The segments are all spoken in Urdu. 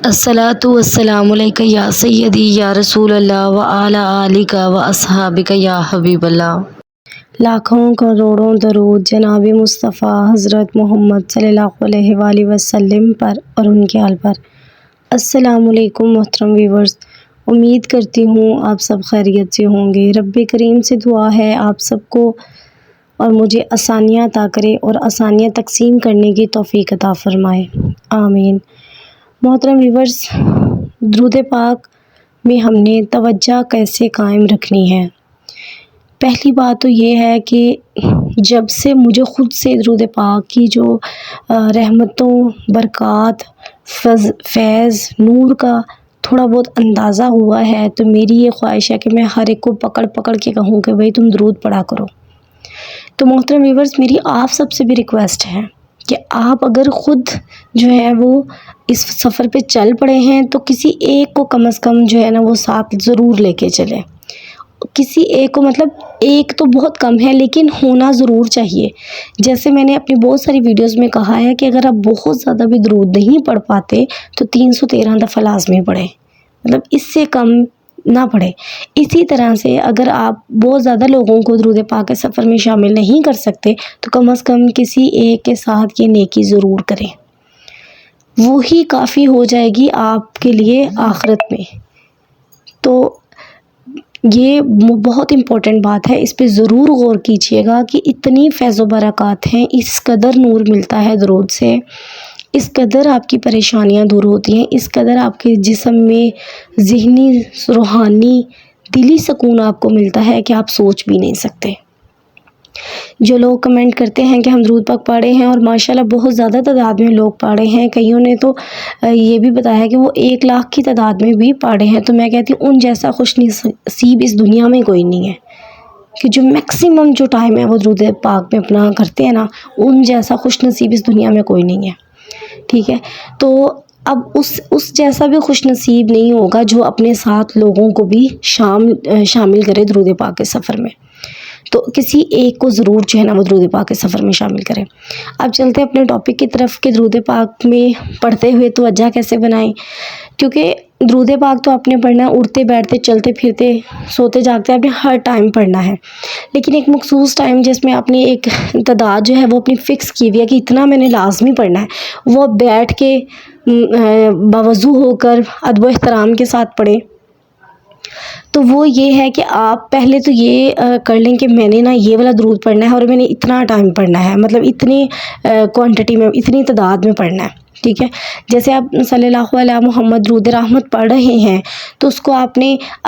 الصلاۃ والسلام علیکہ یا سیدی یا رسول اللہ وعلی آلک و اصحابک یا حبیب اللہ۔ لاکھوں کروڑوں درود جناب مصطفیٰ حضرت محمد صلی اللہ علیہ وآلہ وسلم پر اور ان کے آل پر۔ السلام علیکم محترم ویورز، امید کرتی ہوں آپ سب خیریت سے ہوں گے۔ رب کریم سے دعا ہے آپ سب کو اور مجھے آسانیاں عطا کرے اور آسانیاں تقسیم کرنے کی توفیق عطا فرمائے، آمین۔ محترم ویورز، درود پاک میں ہم نے توجہ کیسے قائم رکھنی ہے؟ پہلی بات تو یہ ہے کہ جب سے مجھے خود سے درود پاک کی جو رحمتوں، برکات، فیض، نور کا تھوڑا بہت اندازہ ہوا ہے، تو میری یہ خواہش ہے کہ میں ہر ایک کو پکڑ پکڑ کے کہوں کہ بھائی تم درود پڑھا کرو۔ تو محترم ویورز، میری آپ سب سے بھی ریکویسٹ ہے کہ آپ اگر خود جو ہے وہ اس سفر پہ چل پڑے ہیں تو کسی ایک کو کم از کم جو ہے نا وہ ساتھ ضرور لے کے چلیں۔ کسی ایک کو، مطلب ایک تو بہت کم ہے لیکن ہونا ضرور چاہیے۔ جیسے میں نے اپنی بہت ساری ویڈیوز میں کہا ہے کہ اگر آپ بہت زیادہ بھی درود نہیں پڑھ پاتے تو 313 دفعہ لازمی پڑھیں، مطلب اس سے کم نہ پڑھیں۔ اسی طرح سے اگر آپ بہت زیادہ لوگوں کو درود پاک کے سفر میں شامل نہیں کر سکتے تو کم از کم کسی ایک کے ساتھ یہ نیکی ضرور کریں، وہی کافی ہو جائے گی آپ کے لیے آخرت میں۔ تو یہ بہت امپورٹنٹ بات ہے، اس پہ ضرور غور کیجیے گا کہ اتنی فیض و برکات ہیں، اس قدر نور ملتا ہے درود سے، اس قدر آپ کی پریشانیاں دور ہوتی ہیں، اس قدر آپ کے جسم میں ذہنی، روحانی، دلی سکون آپ کو ملتا ہے کہ آپ سوچ بھی نہیں سکتے۔ جو لوگ کمنٹ کرتے ہیں کہ ہم درود پاک پڑھے ہیں، اور ماشاءاللہ بہت زیادہ تعداد میں لوگ پڑھے ہیں، کئیوں نے تو یہ بھی بتایا کہ وہ 1,00,000 کی تعداد میں بھی پڑھے ہیں، تو میں کہتی ہوں ان جیسا خوش نصیب اس دنیا میں کوئی نہیں ہے کہ جو میکسیمم جو ٹائم ہے وہ درود پاک میں اپنا کرتے ہیں نا، ان جیسا خوش نصیب اس دنیا میں کوئی نہیں ہے، ٹھیک ہے؟ تو اب اس جیسا بھی خوش نصیب نہیں ہوگا جو اپنے ساتھ لوگوں کو بھی شامل کرے درود پاک کے سفر میں۔ تو کسی ایک کو ضرور جو ہے نا وہ درود پاک کے سفر میں شامل کریں۔ اب چلتے ہیں اپنے ٹاپک کی طرف کہ درود پاک میں پڑھتے ہوئے توجہ کیسے بنائیں، کیونکہ درود پاک تو آپ نے پڑھنا ہے اٹھتے بیٹھتے چلتے پھرتے سوتے جاگتے، آپ نے ہر ٹائم پڑھنا ہے، لیکن ایک مخصوص ٹائم جس میں آپ نے ایک تعداد جو ہے وہ اپنی فکس کی ہوئی ہے کہ اتنا میں نے لازمی پڑھنا ہے، وہ بیٹھ کے باوضو ہو کر ادب و احترام کے ساتھ پڑھیں۔ تو وہ یہ ہے کہ آپ پہلے تو یہ کر لیں کہ میں نے نا یہ والا درود پڑھنا ہے اور میں نے اتنا ٹائم پڑھنا ہے، مطلب اتنی کوانٹٹی میں، اتنی تعداد میں پڑھنا ہے، ٹھیک ہے؟ جیسے آپ صلی اللہ علیہ محمد درود رحمت پڑھ رہے ہیں تو اس کو آپ نے،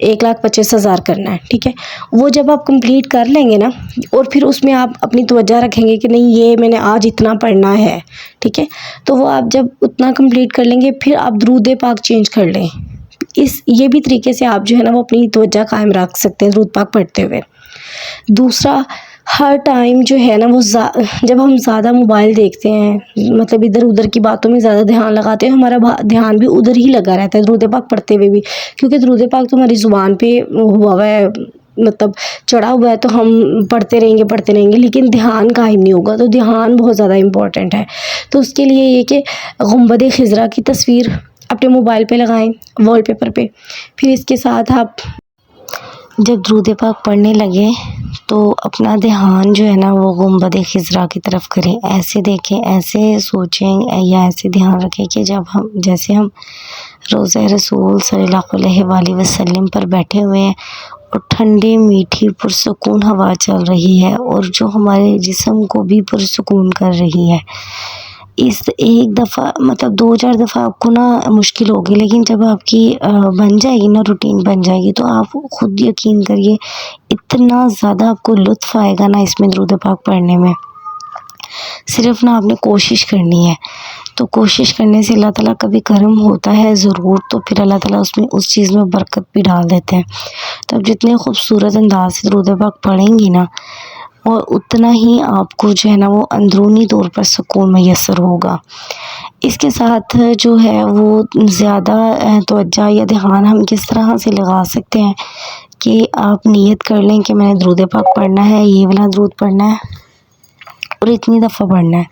1,25,000 کرنا ہے، ٹھیک ہے؟ وہ جب آپ کمپلیٹ کر لیں گے نا، اور پھر اس میں آپ اپنی توجہ رکھیں گے کہ نہیں یہ میں نے آج اتنا پڑھنا ہے، ٹھیک ہے؟ تو وہ آپ جب اتنا کمپلیٹ کر لیں گے پھر آپ درود پاک چینج کر لیں۔ یہ بھی طریقے سے آپ جو ہے نا وہ اپنی توجہ قائم رکھ سکتے ہیں درود پاک پڑھتے ہوئے۔ دوسرا، ہر ٹائم جو ہے نا وہ جب ہم زیادہ موبائل دیکھتے ہیں، مطلب ادھر ادھر کی باتوں میں زیادہ دھیان لگاتے ہیں، ہمارا دھیان بھی ادھر ہی لگا رہتا ہے درود پاک پڑھتے ہوئے بھی، کیونکہ درود پاک تو ہماری زبان پہ ہوا ہے، مطلب چڑھا ہوا ہے، تو ہم پڑھتے رہیں گے لیکن دھیان قائم نہیں ہوگا۔ تو دھیان بہت زیادہ امپورٹنٹ ہے، تو اس کے لیے یہ کہ گنبد خضرا کی تصویر اپنے موبائل پہ لگائیں، وال پیپر پہ، پھر اس کے ساتھ آپ جب درود پاک پڑھنے لگے تو اپنا دھیان جو ہے نا وہ گنبد خضرا کی طرف کریں، ایسے دیکھیں، ایسے سوچیں یا ایسے دھیان رکھیں کہ جیسے ہم روضہ رسول صلی اللہ علیہ وآلہ وسلم پر بیٹھے ہوئے ہیں اور ٹھنڈی میٹھی پرسکون ہوا چل رہی ہے اور جو ہمارے جسم کو بھی پرسکون کر رہی ہے۔ اس ایک دفعہ، مطلب 2-4 دفعہ آپ کو نا مشکل ہوگی، لیکن جب آپ کی بن جائے گی نا، روٹین بن جائے گی، تو آپ خود یقین کریے اتنا زیادہ آپ کو لطف آئے گا نا اس میں درود پاک پڑھنے میں۔ صرف نا آپ نے کوشش کرنی ہے، تو کوشش کرنے سے اللہ تعالیٰ کبھی کرم ہوتا ہے ضرور، تو پھر اللہ تعالیٰ اس چیز میں برکت بھی ڈال دیتے ہیں۔ تو آپ جتنے خوبصورت انداز سے درود پاک پڑھیں گی نا، اور اتنا ہی آپ کو جو ہے نا وہ اندرونی طور پر سکون میسر ہوگا۔ اس کے ساتھ جو ہے وہ زیادہ توجہ یا دھیان ہم کس طرح سے لگا سکتے ہیں کہ آپ نیت کر لیں کہ میں نے درود پاک پڑھنا ہے، یہ والا درود پڑھنا ہے، اور اتنی دفعہ پڑھنا ہے.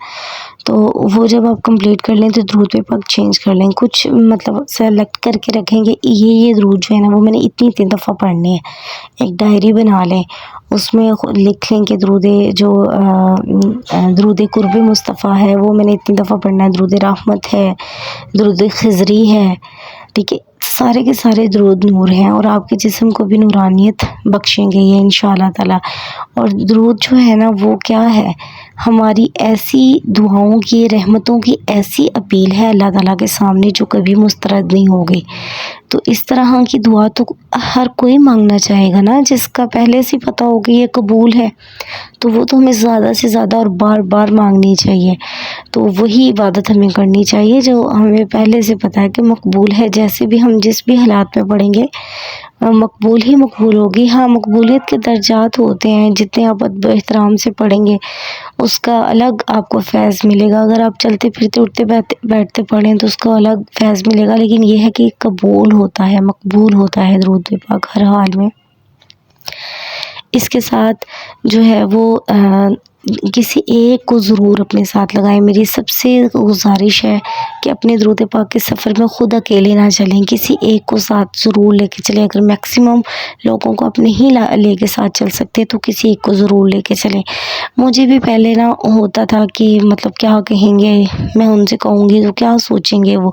تو وہ جب آپ کمپلیٹ کر لیں تو درود پاک چینج کر لیں. کچھ مطلب سلیکٹ کر کے رکھیں گے یہ درود جو ہے نا وہ میں نے اتنی دفعہ پڑھنے ہیں. ایک ڈائری بنا لیں, اس میں لکھ لیں کہ درود قرب مصطفیٰ ہے وہ میں نے اتنی دفعہ پڑھنا ہے. درود رحمت ہے, درود خضری ہے, ٹھیک ہے. سارے کے سارے درود نور ہیں اور آپ کے جسم کو بھی نورانیت بخشیں گے یہ انشاءاللہ تعالی. اور درود جو ہے نا وہ کیا ہے, ہماری ایسی دعاؤں کی, رحمتوں کی ایسی اپیل ہے اللہ تعالیٰ کے سامنے جو کبھی مسترد نہیں ہوگی. تو اس طرح کی دعا تو ہر کوئی مانگنا چاہے گا نا, جس کا پہلے سے پتہ ہو کہ یہ قبول ہے تو وہ تو ہمیں زیادہ سے زیادہ اور بار بار مانگنی چاہیے. تو وہی عبادت ہمیں کرنی چاہیے جو ہمیں پہلے سے پتہ ہے کہ مقبول ہے. جیسے بھی ہم جس بھی حالات میں پڑھیں گے مقبول ہی مقبول ہوگی. ہاں مقبولیت کے درجات ہوتے ہیں, جتنے آپ ادب و احترام سے پڑھیں گے اس کا الگ آپ کو فیض ملے گا. اگر آپ چلتے پھرتے اٹھتے بیٹھتے پڑھیں تو اس کا الگ فیض ملے گا. لیکن یہ ہے کہ قبول ہوتا ہے, مقبول ہوتا ہے درود پاک ہر حال میں. اس کے ساتھ جو ہے وہ کسی ایک کو ضرور اپنے ساتھ لگائیں. میری سب سے گزارش ہے کہ اپنے درود پاک کے سفر میں خود اکیلے نہ چلیں, کسی ایک کو ساتھ ضرور لے کے چلیں. اگر میکسیمم لوگوں کو اپنے ہی لے کے ساتھ چل سکتے تو کسی ایک کو ضرور لے کے چلیں. مجھے بھی پہلے نا ہوتا تھا کہ مطلب کیا کہیں گے, میں ان سے کہوں گی تو کیا سوچیں گے وہ.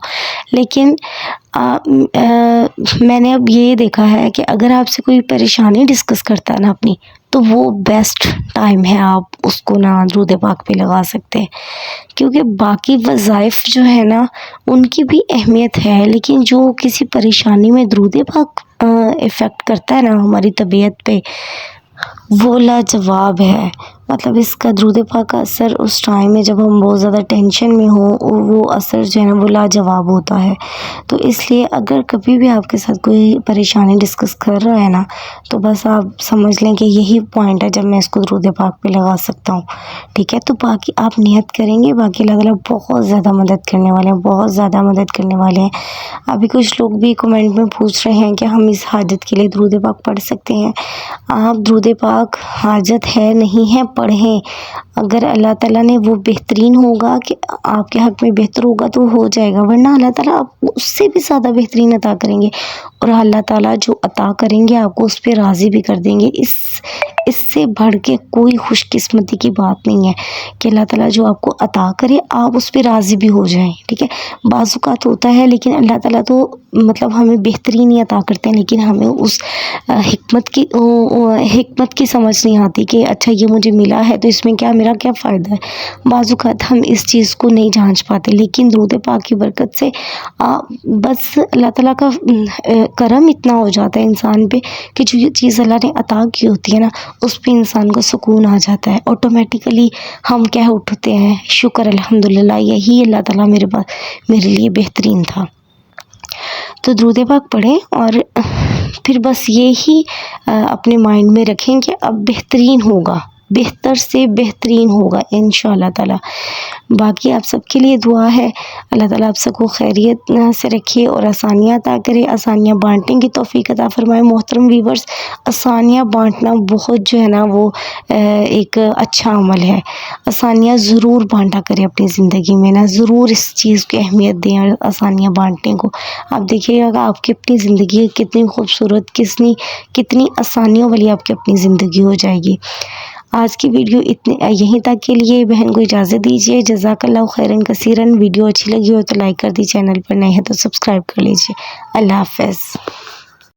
لیکن میں نے اب یہ دیکھا ہے کہ اگر آپ سے کوئی پریشانی ڈسکس کرتا ہے نا اپنی, تو وہ بیسٹ ٹائم ہے, آپ اس کو نا درود پاک پہ لگا سکتے ہیں. کیونکہ باقی وظائف جو ہے نا ان کی بھی اہمیت ہے, لیکن جو کسی پریشانی میں درود پاک افیکٹ کرتا ہے نا ہماری طبیعت پہ وہ لاجواب ہے. مطلب اس کا درود پاک کا اثر اس ٹائم میں جب ہم بہت زیادہ ٹینشن میں ہوں وہ اثر جو ہے نا وہ لاجواب ہوتا ہے. تو اس لیے اگر کبھی بھی آپ کے ساتھ کوئی پریشانی ڈسکس کر رہا ہے نا تو بس آپ سمجھ لیں کہ یہی پوائنٹ ہے جب میں اس کو درود پاک پہ لگا سکتا ہوں, ٹھیک ہے. تو باقی آپ نیت کریں گے, باقی اللہ تعالیٰ بہت زیادہ مدد کرنے والے ہیں, بہت زیادہ مدد کرنے والے ہیں. ابھی کچھ لوگ بھی کمنٹ میں پوچھ رہے ہیں کہ ہم اس حاجت کے لیے درود پاک پڑھ سکتے ہیں. آپ درود پاک حاجت ہے نہیں ہے پڑھیں. اگر اللہ تعالیٰ نے وہ بہترین ہوگا کہ آپ کے حق میں بہتر ہوگا تو ہو جائے گا, ورنہ اللہ تعالیٰ آپ کو اس سے بھی زیادہ بہترین عطا کریں گے. اور اللہ تعالیٰ جو عطا کریں گے آپ کو اس پہ راضی بھی کر دیں گے. اس سے بڑھ کے کوئی خوش قسمتی کی بات نہیں ہے کہ اللہ تعالیٰ جو آپ کو عطا کرے آپ اس پہ راضی بھی ہو جائیں, ٹھیک ہے. بعض اوقات ہوتا ہے لیکن اللہ تعالیٰ تو مطلب ہمیں بہترین ہی عطا کرتے ہیں, لیکن ہمیں اس حکمت کی سمجھ نہیں آتی کہ اچھا یہ مجھے ملا ہے تو اس میں میرا کیا فائدہ ہے. بعض اوقات ہم اس چیز کو نہیں جانچ پاتے, لیکن درود پاک کی برکت سے بس اللہ تعالیٰ کا کرم اتنا ہو جاتا ہے انسان پہ کہ جو یہ چیز اللہ نے عطا کی ہوتی ہے نا اس پہ انسان کو سکون آ جاتا ہے. آٹومیٹیکلی ہم کہہ اٹھتے ہیں شکر الحمدللہ, یہی اللہ تعالیٰ میرے لیے بہترین تھا. تو درود پاک پڑھیں اور پھر بس یہی اپنے مائنڈ میں رکھیں کہ اب بہترین ہوگا, بہتر سے بہترین ہوگا انشاءاللہ تعالی. باقی آپ سب کے لیے دعا ہے, اللہ تعالیٰ آپ سب کو خیریت سے رکھے اور آسانیاں عطا کرے, آسانیاں بانٹنے کی توفیق عطا فرمائے. محترم ویورز, آسانیاں بانٹنا بہت جو ہے نا وہ ایک اچھا عمل ہے. آسانیاں ضرور بانٹا کریں اپنی زندگی میں نا, ضرور اس چیز کی اہمیت دیں آسانیاں بانٹنے کو. آپ دیکھیے گا آپ کی اپنی زندگی کتنی خوبصورت, کتنی آسانیوں والی آپ کی اپنی زندگی ہو جائے گی. آج کی ویڈیو یہیں تک کے لیے بہن کو اجازت دیجیے. جزاک اللہ خیرن کثیرن. ویڈیو اچھی لگی ہو تو لائک کر دی, چینل پر نئے ہیں تو سبسکرائب کر لیجیے. اللہ حافظ.